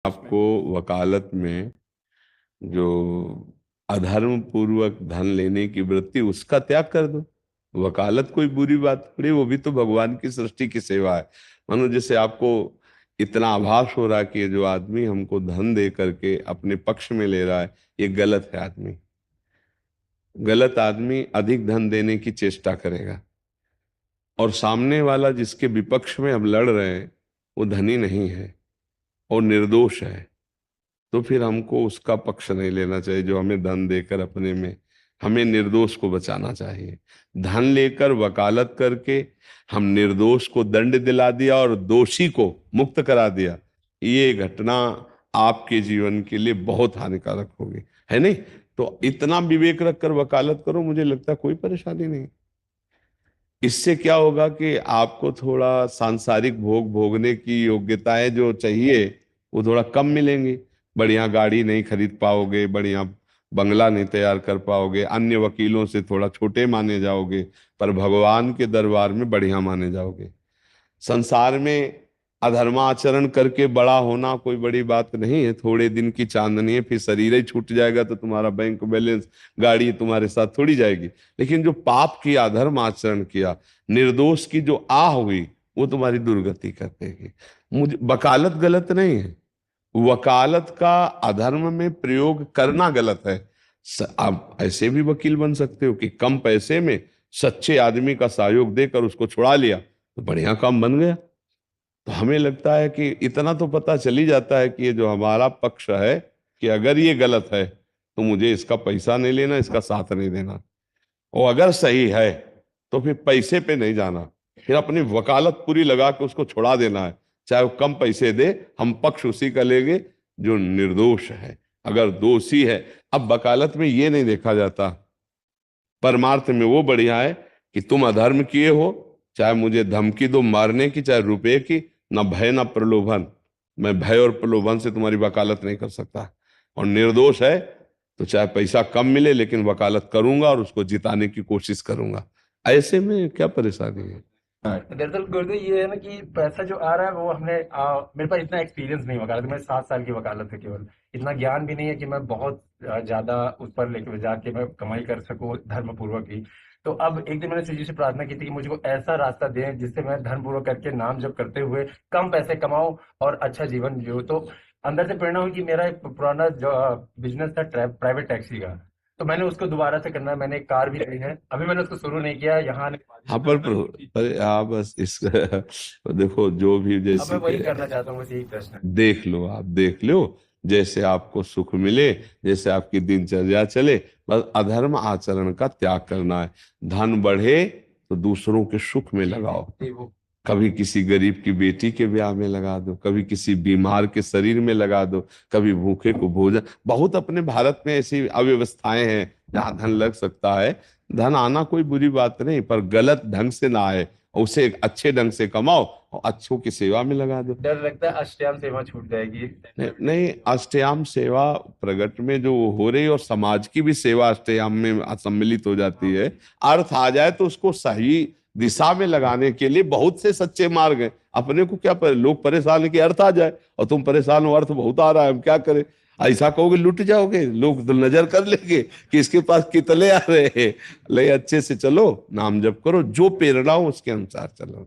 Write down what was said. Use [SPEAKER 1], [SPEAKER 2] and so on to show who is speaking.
[SPEAKER 1] आपको वकालत में जो अधर्म पूर्वक धन लेने की वृत्ति, उसका त्याग कर दो। वकालत कोई बुरी बात थोड़ी, वो भी तो भगवान की सृष्टि की सेवा है। मानो जैसे आपको इतना आभास हो रहा है कि ये जो आदमी हमको धन दे करके अपने पक्ष में ले रहा है, ये गलत है। आदमी गलत आदमी अधिक धन देने की चेष्टा करेगा, और सामने वाला जिसके विपक्ष में हम लड़ रहे हैं वो धनी नहीं है और निर्दोष है, तो फिर हमको उसका पक्ष नहीं लेना चाहिए जो हमें धन देकर अपने में। हमें निर्दोष को बचाना चाहिए। धन लेकर वकालत करके हम निर्दोष को दंड दिला दिया और दोषी को मुक्त करा दिया, ये घटना आपके जीवन के लिए बहुत हानिकारक होगी, है नहीं? तो इतना विवेक रखकर वकालत करो, मुझे लगता है कोई परेशानी नहीं। इससे क्या होगा कि आपको थोड़ा सांसारिक भोग भोगने की योग्यताएं जो चाहिए वो थोड़ा कम मिलेंगी। बढ़िया गाड़ी नहीं खरीद पाओगे, बढ़िया बंगला नहीं तैयार कर पाओगे, अन्य वकीलों से थोड़ा छोटे माने जाओगे, पर भगवान के दरबार में बढ़िया माने जाओगे। संसार में अधर्माचरण करके बड़ा होना कोई बड़ी बात नहीं है। थोड़े दिन की चांदनी है, फिर शरीर ही छूट जाएगा तो तुम्हारा बैंक बैलेंस, गाड़ी तुम्हारे साथ थोड़ी जाएगी। लेकिन जो पाप किया, अधर्म आचरण किया, निर्दोष की जो आह हुई, वो तुम्हारी दुर्गति कर देगी। मुझे वकालत गलत नहीं है, वकालत का अधर्म में प्रयोग करना गलत है। आप ऐसे भी वकील बन सकते हो कि कम पैसे में सच्चे आदमी का सहयोग देकर उसको छुड़ा लिया, तो बढ़िया काम बन गया। तो हमें लगता है कि इतना तो पता चल ही जाता है कि ये जो हमारा पक्ष है, कि अगर ये गलत है तो मुझे इसका पैसा नहीं लेना, इसका साथ नहीं देना, और अगर सही है तो फिर पैसे पे नहीं जाना, फिर अपनी वकालत पूरी लगा के उसको छुड़ा देना है। चाहे वो कम पैसे दे, हम पक्ष उसी का लेंगे जो निर्दोष है। अगर दोषी है, अब वकालत में ये नहीं देखा जाता, परमार्थ में वो बढ़िया है कि तुम अधर्म किए हो, चाहे मुझे धमकी दो मारने की, चाहे रुपए की, ना भय ना प्रलोभन। मैं भय और प्रलोभन से तुम्हारी वकालत नहीं कर सकता। और निर्दोष है तो चाहे पैसा कम मिले, लेकिन वकालत करूंगा और उसको जिताने की कोशिश करूंगा। ऐसे में क्या परेशानी है?
[SPEAKER 2] दरअसल गुरुदेव ये है ना कि पैसा जो आ रहा है वो मेरे पास इतना एक्सपीरियंस नहीं वकालत में, 7 साल की वकालत है केवल। इतना ज्ञान भी नहीं है कि मैं बहुत ज्यादा उस पर लेके जाके मैं कमाई कर सकूं धर्म पूर्वक ही। तो अब एक दिन मैंने शिव जी से प्रार्थना की थी कि मुझको ऐसा रास्ता दें जिससे मैं धर्म पूर्वक करके नाम जप करते हुए कम पैसे कमाऊं और अच्छा जीवन जियो। तो अंदर से प्रेरणा हुई कि मेरा एक पुराना जो बिजनेस था प्राइवेट टैक्सी का, तो मैंने उसको दोबारा से करना है। मैंने एक कार भी ली है, अभी मैंने उसको शुरू नहीं किया यहाँ आने के बाद ही
[SPEAKER 1] हाँ,
[SPEAKER 2] शुरू करना है।
[SPEAKER 1] पर हाँ, बस इस देखो, जो भी
[SPEAKER 2] अब मैं
[SPEAKER 1] जैसे
[SPEAKER 2] वही
[SPEAKER 1] कि
[SPEAKER 2] करना चाहता हूँ, बस यही प्रश्न है।
[SPEAKER 1] देख लो, आप देख लो, जैसे आपको सुख मिले, जैसे आपकी दिनचर्या चले, बस अधर्म आचरण का त्याग करना है। धन बढ़े तो दूसरों के सुख में लगाओ।
[SPEAKER 2] वो
[SPEAKER 1] कभी किसी गरीब की बेटी के ब्याह में लगा दो, कभी किसी बीमार के शरीर में लगा दो, कभी भूखे को भोजन। बहुत अपने भारत में ऐसी अव्यवस्थाएं हैं जहां धन लग सकता है। धन आना कोई बुरी बात नहीं, पर गलत ढंग से ना आए, और उसे एक अच्छे ढंग से कमाओ और अच्छों की सेवा में लगा दो।
[SPEAKER 2] डर लगता है अष्टयाम सेवा छूट जाएगी।
[SPEAKER 1] नहीं, नहीं, अष्टयाम सेवा प्रगट में जो हो रही, और समाज की भी सेवा अष्टयाम में सम्मिलित हो जाती है। अर्थ आ जाए तो उसको सही दिशा में लगाने के लिए बहुत से सच्चे मार्ग हैं। अपने को क्या लोग परेशान है कि अर्थ आ जाए, और तुम परेशान हो अर्थ बहुत आ रहा है, हम क्या करें? ऐसा कहोगे लुट जाओगे, लोग तो नजर कर लेंगे कि इसके पास कितने आ रहे हैं। ले अच्छे से चलो, नाम जप करो, जो प्रेरणा हो उसके अनुसार चलो।